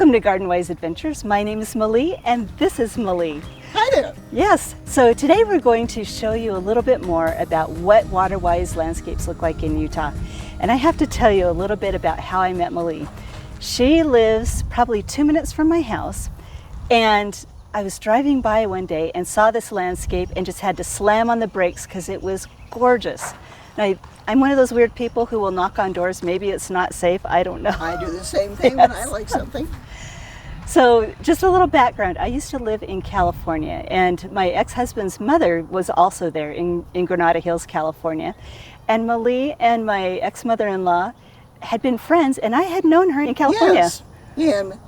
Welcome to Garden Wise Adventures. My name is Meli and this is Meli. Hi there. Yes, so today we're going to show you a little bit more about what water-wise landscapes look like in Utah. And I have to tell you a little bit about how I met Meli. She lives probably 2 minutes from my house, and I was driving by one day and saw this landscape and just had to slam on the brakes because it was gorgeous. And I'm one of those weird people who will knock on doors. Maybe it's not safe, I don't know. I do the same thing when I like something. So just a little background. I used to live in California, and my ex-husband's mother was also there in Granada Hills, California. And Meli and my ex-mother-in-law had been friends, and I had known her in California. Yes, and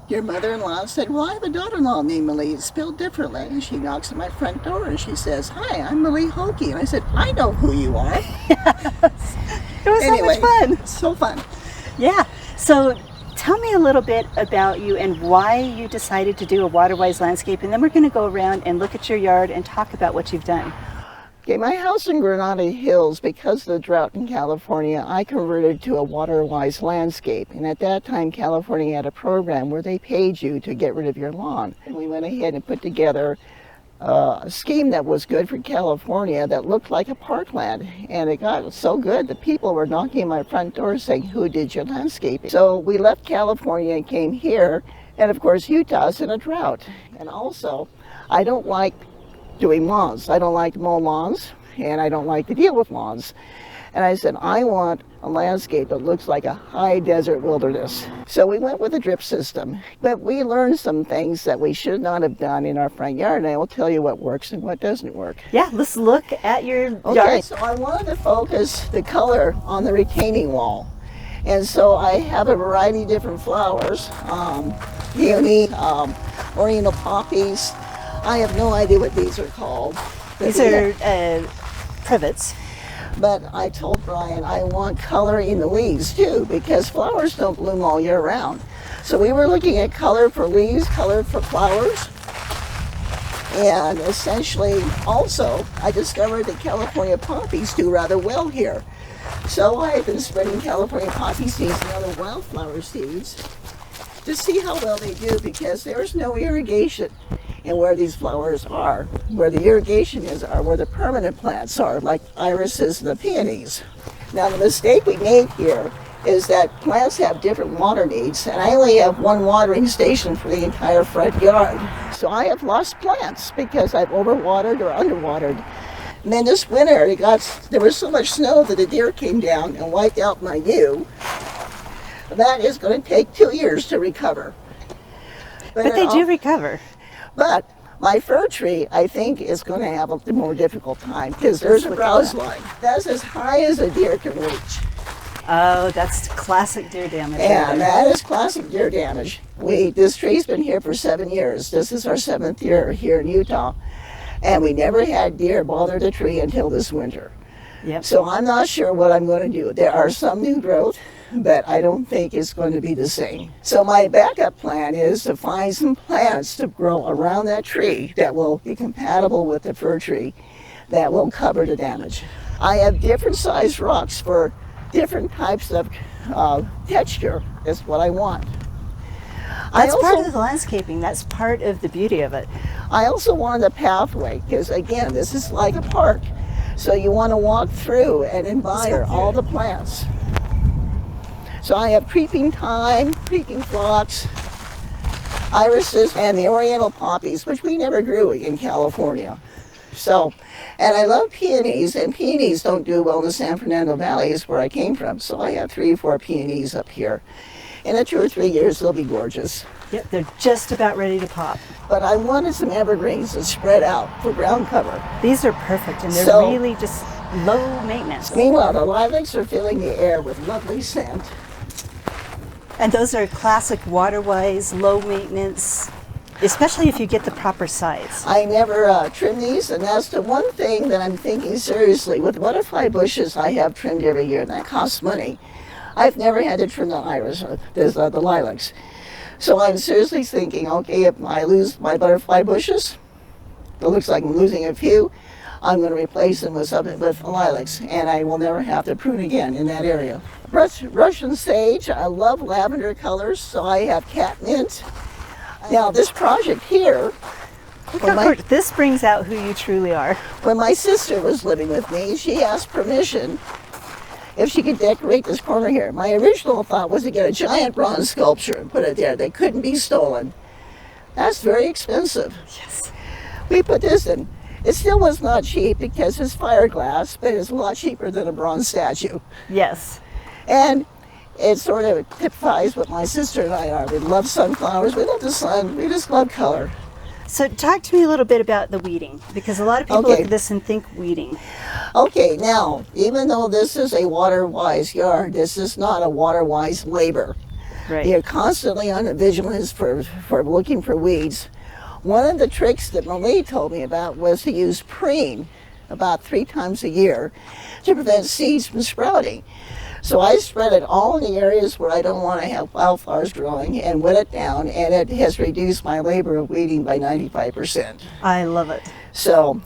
your mother-in-law said, well, I have a daughter-in-law named Meli. It's spelled differently. And she knocks at my front door and she says, hi, I'm Meli Caulkin. And I said, I know who you are. Yes. It was Anyway, so much fun. So fun. Yeah. So tell me a little bit about you and why you decided to do a water-wise landscape, and then we're going to go around and look at your yard and talk about what you've done. Okay, my house in Granada Hills, because of the drought in California, I converted to a water-wise landscape. And at that time, California had a program where they paid you to get rid of your lawn. And we went ahead and put together a scheme that was good for California that looked like a parkland. And it got so good that people were knocking on my front door saying, who did your landscaping? So we left California and came here. And of course, Utah's in a drought. And also, I don't like doing lawns. I don't like to mow lawns, and I don't like to deal with lawns. And I said, I want a landscape that looks like a high desert wilderness. So we went with a drip system, but we learned some things that we should not have done in our front yard, and I will tell you what works and what doesn't work. Yeah, let's look at your Okay, yard. so I wanted to focus the color on the retaining wall. And so I have a variety of different flowers, peony, oriental poppies. I have no idea what these are called. These are privets. But I told Brian I want color in the leaves too, because flowers don't bloom all year round. So we were looking at color for leaves, color for flowers. And essentially also I discovered that California poppies do rather well here. So I have been spreading California poppy seeds and other wildflower seeds to see how well they do, because there's no irrigation. And where these flowers are, where the irrigation is, are where the permanent plants are, like irises and the peonies. Now the mistake we made here is that plants have different water needs, and I only have one watering station for the entire front yard. So I have lost plants because I've overwatered or underwatered. And then this winter, there was so much snow that the deer came down and wiped out my yew. That is going to take 2 years to recover. But they do recover. But my fir tree, I think, is going to have a more difficult time because there's a browse line. That's as high as a deer can reach. Oh, that's classic deer damage. And that is classic deer damage. This tree's been here for 7 years. This is our 7th year here in Utah. And we never had deer bother the tree until this winter. Yep. So I'm not sure what I'm going to do. There are some new growth, but I don't think it's going to be the same. So my backup plan is to find some plants to grow around that tree that will be compatible with the fir tree, that will cover the damage. I have different sized rocks for different types of texture. Is what I want. That's part of the landscaping. That's part of the beauty of it. I also wanted a pathway because, again, this is like a park. So you want to walk through and admire all the plants. So I have creeping thyme, creeping phlox, irises, and the oriental poppies, which we never grew in California. So, and I love peonies, and peonies don't do well in the San Fernando Valley, is where I came from. So I have 3 or 4 peonies up here. In 2 or 3 years, they'll be gorgeous. Yep, they're just about ready to pop. But I wanted some evergreens to spread out for ground cover. These are perfect, and they're really just low maintenance. Meanwhile, the lilacs are filling the air with lovely scent. And those are classic water-wise, low maintenance, especially if you get the proper size. I never trim these, and that's the one thing that I'm thinking seriously. With butterfly bushes, I have trimmed every year, and that costs money. I've never had to trim the iris, the lilacs. So I'm seriously thinking, okay, if I lose my butterfly bushes, it looks like I'm losing a few, I'm going to replace them with something with lilacs, and I will never have to prune again in that area. Russian sage, I love lavender colors, so I have catmint. Now this project here, This brings out who you truly are. when my sister was living with me, she asked permission if she could decorate this corner here. My original thought was to get a giant bronze sculpture and put it there that couldn't be stolen. That's very expensive. Yes. We put this in. It still was not cheap because it's fiberglass, but it's a lot cheaper than a bronze statue. Yes. And it sort of typifies what my sister and I are. We love sunflowers, we love the sun, we just love color. So talk to me a little bit about the weeding, because a lot of people look at this and think weeding. Okay, now, even though this is a water-wise yard, this is not a water-wise labor. Right. You're constantly on a vigilance for looking for weeds. One of the tricks that Meli told me about was to use preen about 3 times a year to prevent seeds from sprouting. So I spread it all in the areas where I don't want to have wildflowers growing and wet it down, and it has reduced my labor of weeding by 95%. I love it. So,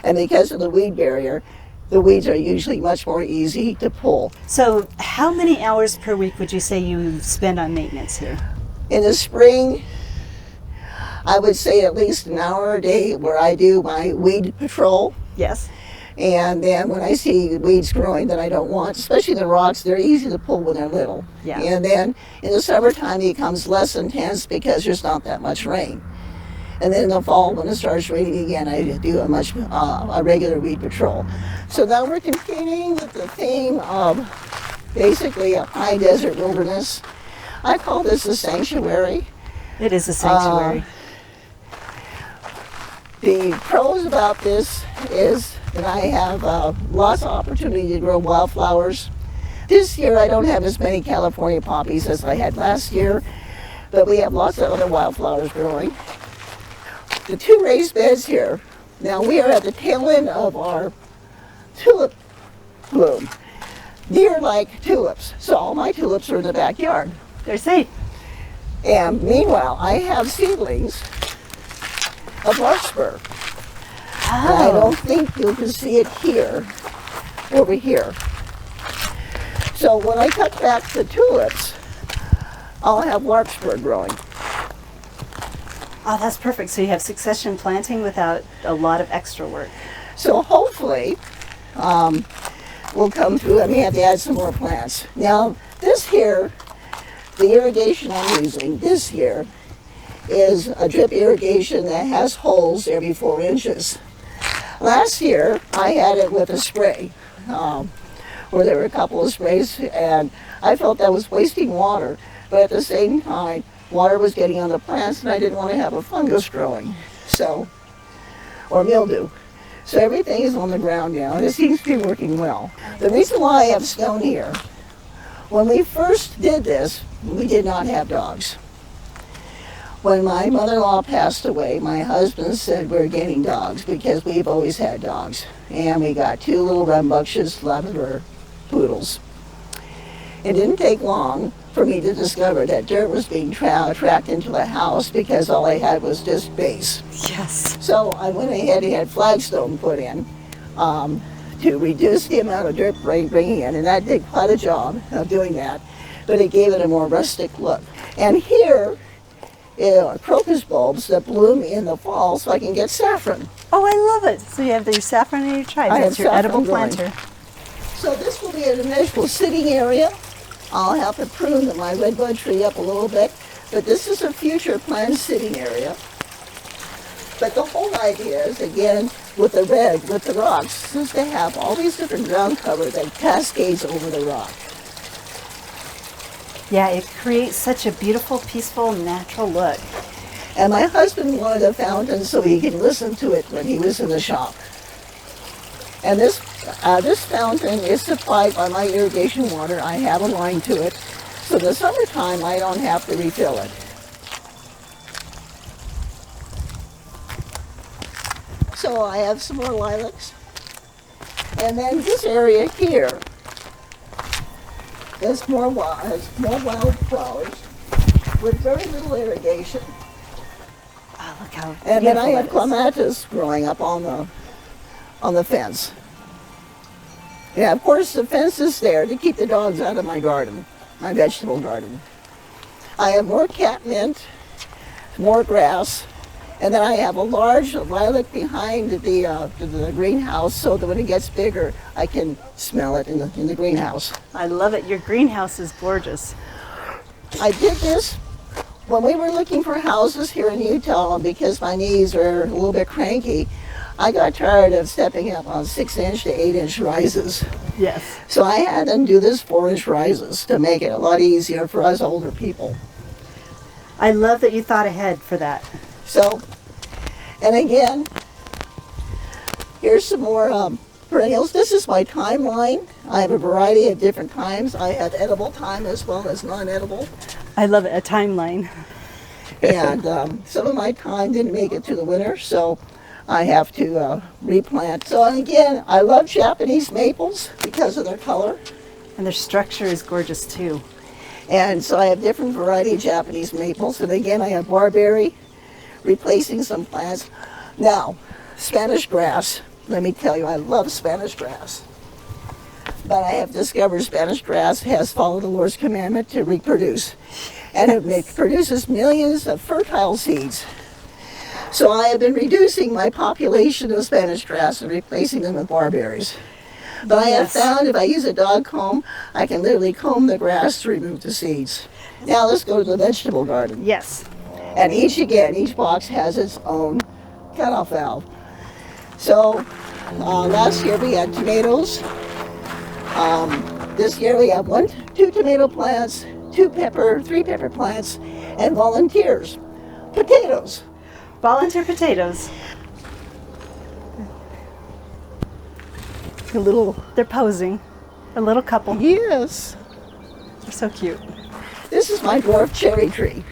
and because of the weed barrier, the weeds are usually much more easy to pull. So how many hours per week would you say you spend on maintenance here? In the spring, I would say at least an hour a day where I do my weed patrol. Yes. And then when I see weeds growing that I don't want, especially the rocks, they're easy to pull when they're little. Yeah. And then in the summertime, it becomes less intense because there's not that much rain. And then in the fall, when it starts raining again, I do a regular weed patrol. So now we're continuing with the theme of basically a high desert wilderness. I call this a sanctuary. It is a sanctuary. The pros about this is that I have lots of opportunity to grow wildflowers. This year I don't have as many California poppies as I had last year, but we have lots of other wildflowers growing. The 2 raised beds here. Now we are at the tail end of our tulip bloom. Deer like tulips, so all my tulips are in the backyard. They're safe. And meanwhile, I have seedlings of larkspur. And I don't think you can see it here, over here. So when I cut back the tulips, I'll have larkspur growing. Oh, that's perfect. So you have succession planting without a lot of extra work. So hopefully, we'll come through. I may have to add some more plants. Now, this here, the irrigation I'm using this year is a drip irrigation that has holes every 4 inches. Last year, I had it with a spray, where there were a couple of sprays, and I felt that was wasting water. But at the same time, water was getting on the plants, and I didn't want to have a fungus growing, or mildew. So everything is on the ground now, and it seems to be working well. The reason why I have stone here, when we first did this, we did not have dogs. When my mother-in-law passed away, my husband said we're getting dogs because we've always had dogs. And we got 2 little rambunctious Labrador poodles. It didn't take long for me to discover that dirt was being tracked into the house because all I had was just base. Yes. So I went ahead and had flagstone put in to reduce the amount of dirt bringing in, and that did quite a job of doing that, but it gave it a more rustic look. And here are crocus bulbs that bloom in the fall so I can get saffron. Oh, I love it. So you have your saffron in your tribe. I That's have your edible saffron planter. So this will be an initial sitting area. I'll have to prune my redbud tree up a little bit, but this is a future planned sitting area. But the whole idea is, again, with the rocks, is to have all these different ground cover that cascades over the rock. Yeah, it creates such a beautiful, peaceful, natural look. And my husband wanted a fountain so he could listen to it when he was in the shop. And this fountain is supplied by my irrigation water. I have a line to it. So the summertime, I don't have to refill it. So I have some more lilacs. And then this area here has more wildflowers with very little irrigation. Oh, look how And then I have beautiful it is. clematis growing up on on the fence. Yeah, of course the fence is there to keep the dogs out of my garden, my vegetable garden. I have more catmint, more grass, and then I have a large lilac behind the greenhouse so that when it gets bigger, I can smell it in the greenhouse. I love it. Your greenhouse is gorgeous. I did this when we were looking for houses here in Utah because my knees are a little bit cranky. I got tired of stepping up on 6-inch to 8-inch rises. Yes. So I had them do this 4-inch rises to make it a lot easier for us older people. I love that you thought ahead for that. So, and again, here's some more perennials. This is my timeline. I have a variety of different times. I have edible time as well as non-edible. I love it, a timeline. And some of my time didn't make it to the winter, so I have to replant. So again, I love Japanese maples because of their color. And their structure is gorgeous too. And so I have different variety of Japanese maples. And again, I have barberry replacing some plants. Now, Spanish grass. Let me tell you, I love Spanish grass. But I have discovered Spanish grass has followed the Lord's commandment to reproduce. And it produces millions of fertile seeds. So I have been reducing my population of Spanish grass and replacing them with barberries. But I have found if I use a dog comb, I can literally comb the grass to remove the seeds. Now let's go to the vegetable garden. Yes. And each box has its own cutoff valve. So last year we had tomatoes. This year we have 2 tomato plants, 3 pepper plants, and volunteers. Potatoes. Volunteer potatoes. They're posing. A little couple. Yes. They're so cute. This is my dwarf cherry tree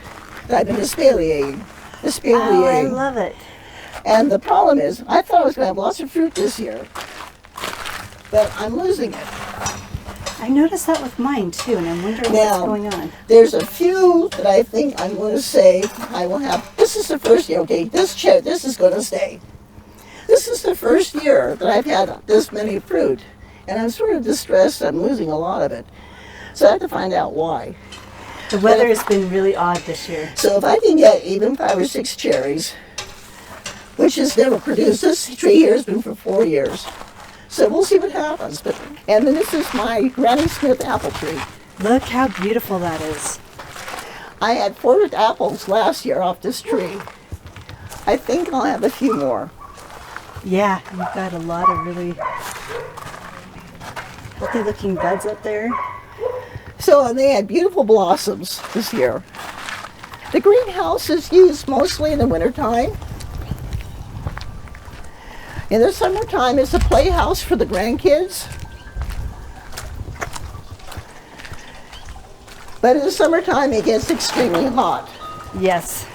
that I've been espalierating. Oh, I love it. And the problem is, I thought I was going to have lots of fruit this year, but I'm losing it. I noticed that with mine too, and I'm wondering what's going on. There's a few that I think I'm going to say I will have. This is the first year, okay, this is going to stay. This is the first year that I've had this many fruit, and I'm sort of distressed I'm losing a lot of it. So I have to find out why. The weather has been really odd this year. So if I can get even 5 or 6 cherries, which has never produced, this tree here has been for 4 years. So we'll see what happens. And then this is my Granny Smith apple tree. Look how beautiful that is. I had 4 apples last year off this tree. I think I'll have a few more. Yeah, you've got a lot of really healthy looking buds up there. So, and they had beautiful blossoms this year. The greenhouse is used mostly in the wintertime. In the summertime, it's a playhouse for the grandkids. But in the summertime, it gets extremely hot. Yes.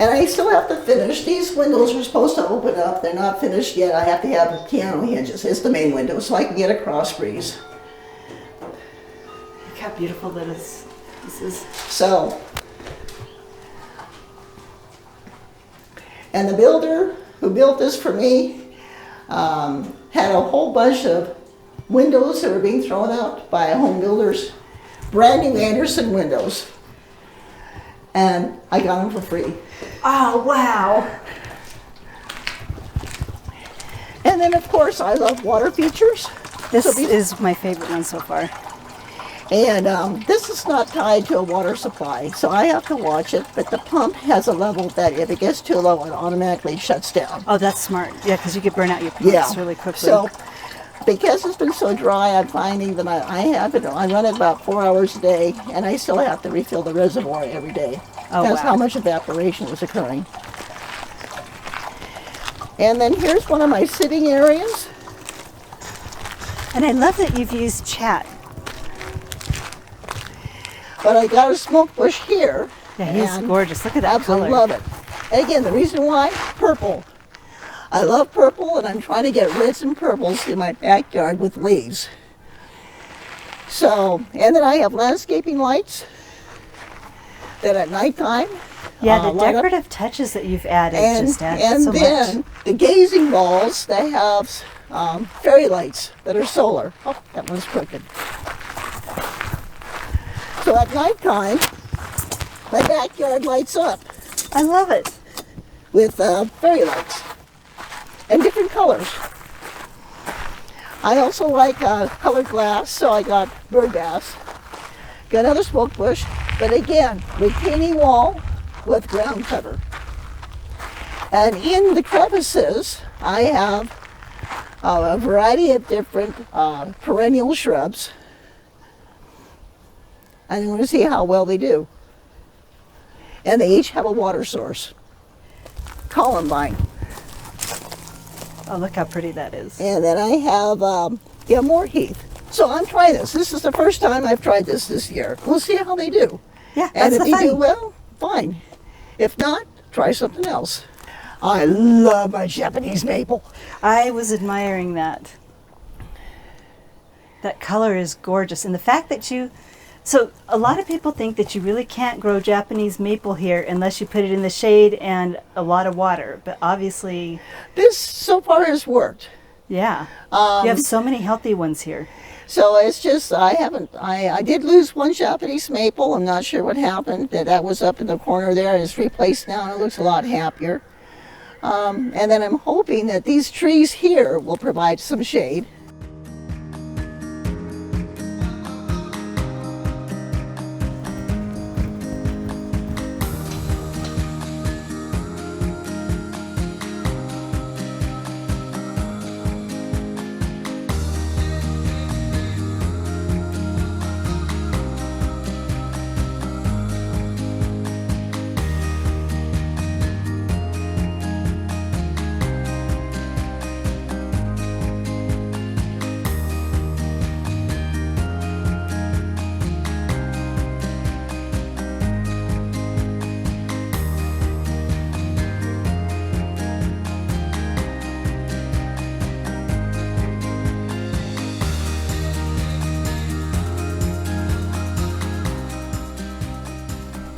And I still have to finish. These windows are supposed to open up. They're not finished yet. I have to have the piano hinges. It's the main window, so I can get a cross breeze. Look how beautiful that is. This is. So, and the builder who built this for me had a whole bunch of windows that were being thrown out by home builders, brand new Anderson windows, and I got them for free. Oh, wow. And then, of course, I love water features. This is my favorite one so far. And this is not tied to a water supply, so I have to watch it, but the pump has a level that if it gets too low, it automatically shuts down. Oh, that's smart. Yeah, because you could burn out your pumps really quickly. So, because it's been so dry, I'm finding that I run it about 4 hours a day, and I still have to refill the reservoir every day. Oh, That's wow. how much evaporation is occurring. And then here's one of my sitting areas. And I love that you've used chat. But I got a smoke bush here. Yeah, he's gorgeous. Look at that Absolutely color. love it. And again, the reason why, purple. I love purple, and I'm trying to get reds and purples in my backyard with leaves. So, and then I have landscaping lights that at nighttime Yeah, the light up. decorative touches that you've added And, just add and so then much. the gazing balls, they have fairy lights that are solar. Oh, that one's crooked. So at nighttime, my backyard lights up I love it. with fairy lights and different colors. I also like colored glass, so I got bird bass. Got another smoke bush, but again, retaining wall with ground cover. And in the crevices, I have a variety of different perennial shrubs. And I'm going to see how well they do. And they each have a water source. Columbine. Oh, look how pretty that is. And then I have more heath. So I'm trying this. This is the first time I've tried this year. We'll see how they do. Yeah, And that's if the they fun. do well, fine. If not, try something else. I love my Japanese maple. I was admiring that. That color is gorgeous. And the fact that so a lot of people think that you really can't grow Japanese maple here unless you put it in the shade and a lot of water. But obviously, This so far has worked. yeah. You have so many healthy ones here. So it's just, I did lose one Japanese maple. I'm not sure what happened. That was up in the corner there. It's replaced now and it looks a lot happier. And then I'm hoping that these trees here will provide some shade.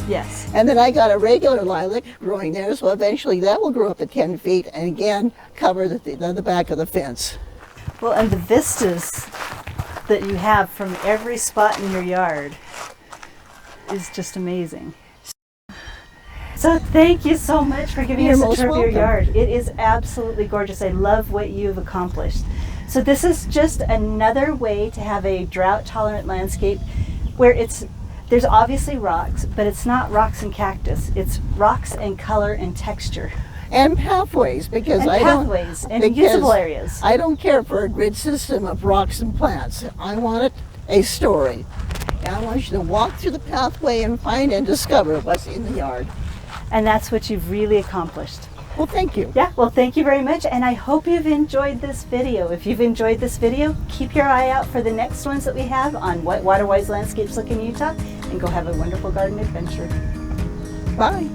Yes. And then I got a regular lilac growing there, so eventually that will grow up to 10 feet and again cover the back of the fence. Well, and the vistas that you have from every spot in your yard is just amazing. So thank you so much for giving You're us a most tour of your welcome. yard. It is absolutely gorgeous. I love what you've accomplished. So this is just another way to have a drought-tolerant landscape where there's obviously rocks, but it's not rocks and cactus. It's rocks and color and texture. And pathways, because And I pathways don't, and because usable areas. I don't care for a grid system of rocks and plants. I want a story. And I want you to walk through the pathway and find and discover what's in the yard. And that's what you've really accomplished. Well, thank you. Yeah, well, thank you very much, and I hope you've enjoyed this video. If you've enjoyed this video, keep your eye out for the next ones that we have on what water-wise landscapes look in Utah, and go have a wonderful garden adventure. Bye.